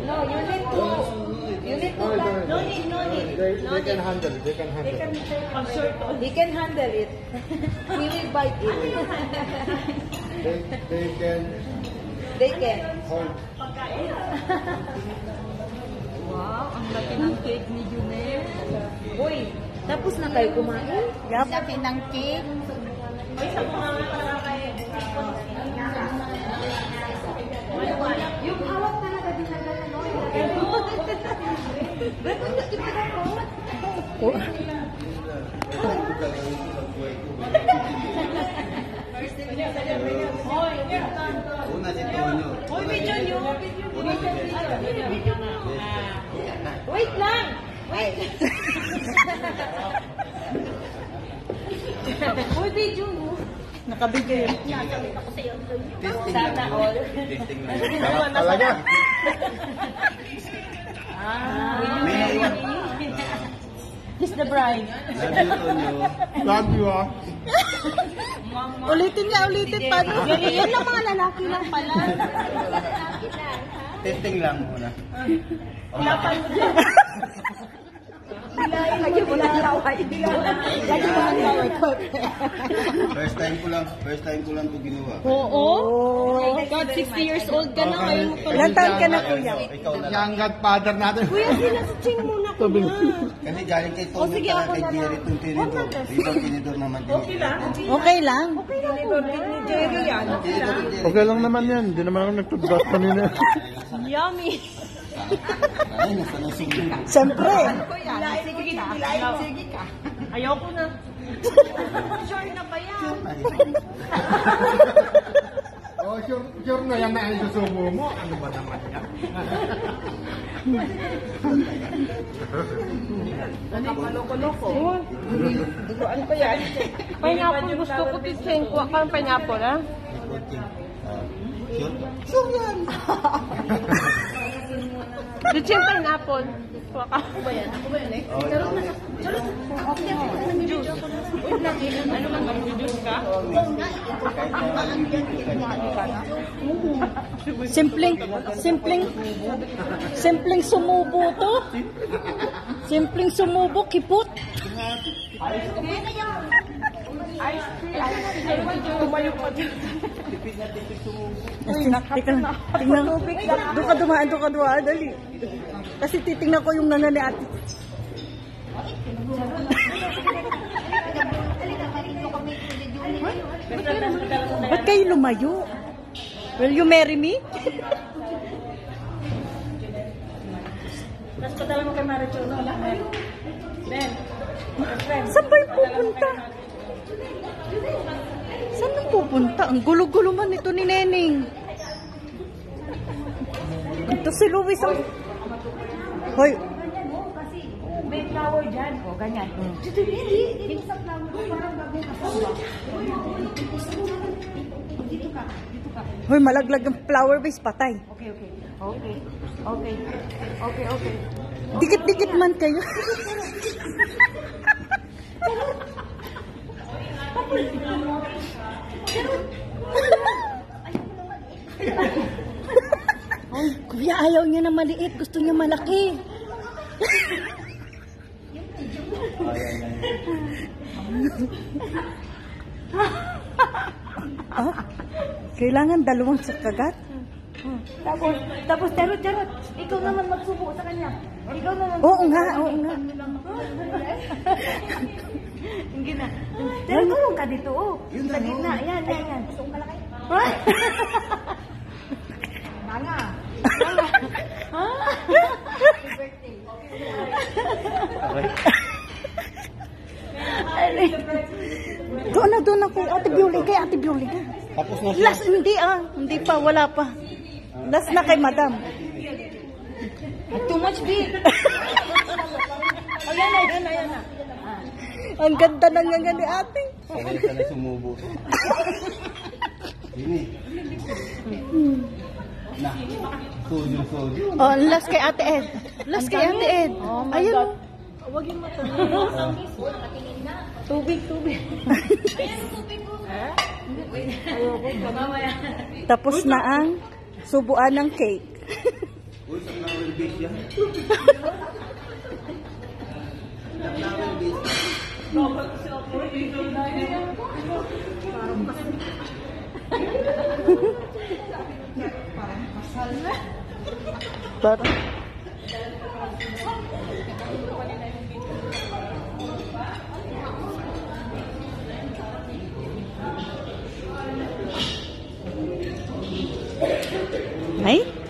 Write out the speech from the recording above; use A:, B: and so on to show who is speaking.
A: No, you need to. You need to. No need.
B: They can handle it. They can handle it.
A: He can handle it. He will bite it.
B: They
A: They can.
B: hold.
C: Wow, ang laki ng cake ni Junel.
A: Uy, tapos na kayo kumain?
C: Yup. Laki ng cake.
A: Yung hawak talaga din na
D: Una si Tonyo.
A: Uy, video nyo. Wait lang. Wait. Uy, video mo.
C: Nakabigay.
A: Sana all.
D: Testing na.
B: Talaga?
C: Kiss the bride.
D: Love you, Tonyo.
B: Love you, ah.
C: Ulitin niya, ulitin. Paano? Yan lang mga lalaki lang pala.
D: Testing lang muna.
C: Lagi mo lang laway. Lagi mo lang laway.
D: First time ko lang ito ginawa.
C: Oo. God, 60 years old ka na. Ngayon mo pala. Ilan taon ka na, kuya?
D: Ikaw na lang.
B: Young godfather natin.
C: Kuya, sinasaching muna ko na.
D: Kasi galing kay Tonyo
C: sige,
D: tsaka
C: ako
D: kay
C: na lang.
D: Jerry itong tinidor. Ibang tinidor naman din. Okay lang.
C: Okay lang.
A: Ni Jerry yan.
B: Okay lang naman yan. Hindi naman ako nagtutbrush kanina.
C: Yummy.
D: Ay, nasa nasingin.
C: Siyempre.
A: Sige ka.
C: Ayoko na.
A: Sure na ba yan?
B: Oh, sure na yan na ang susubo mo. Ano ba naman yan?
A: Loko-loko.
C: Ano pa yan? Pineapple. Gusto ko titin. Kuha ka ng pineapple, ha?
D: Sure yan.
C: Dito yung pineapple. Kuha ka. Ako ba yan? Simpleng sumubo to. Simpleng sumubo, kipot. Tumayo pa din. Tingnan. Doon ka dumaan, dali. Kasi titingnan ko yung nana ni ate. Ba't kayo lumayo? Will you marry me?
A: Tapos padala mo kay Marichuno. Ben.
C: Saan ba yung pupunta? Saan nang pupunta? Ang gulo-gulo man ito ni Neneng. Ito si Luis. Hoy.
A: May flower dyan. O, ganyan. Dito sa flower. Parang bagong kasawa. Dito ka.
C: Hoy, malaglag yung flower base, patay.
A: Okay.
C: Dikit-dikit man kayo. Kuya, ayaw niya na maliit. Gusto niya malaki. Oh, kailangan dalawang sa kagat.
A: Tapos, charot. Ikaw naman magsubo sa kanya. Ikaw naman.
C: Oo nga.
A: Hindi na. Pero tulong ka dito, oh. Sa gitna. Yan. Gusto kong malaki. Banga.
C: Doon na kay Ate Bioli ka.
D: Tapos na siya.
C: Last, hindi pa, wala pa. Last na kay Madam.
A: Too much big. Ayan na.
C: Ang ganda na nga ni Ate.
D: Sanay sumubo. Ini. Na. Soju.
C: Oh, last kay Ate Ed.
A: Oh my
C: Ayun.
A: God. Huwag yung mata. Tubig.
C: Tapos na ang Subuan ng cake.
D: Uy, sa flower base yan. Sa flower base.
C: Parang ay?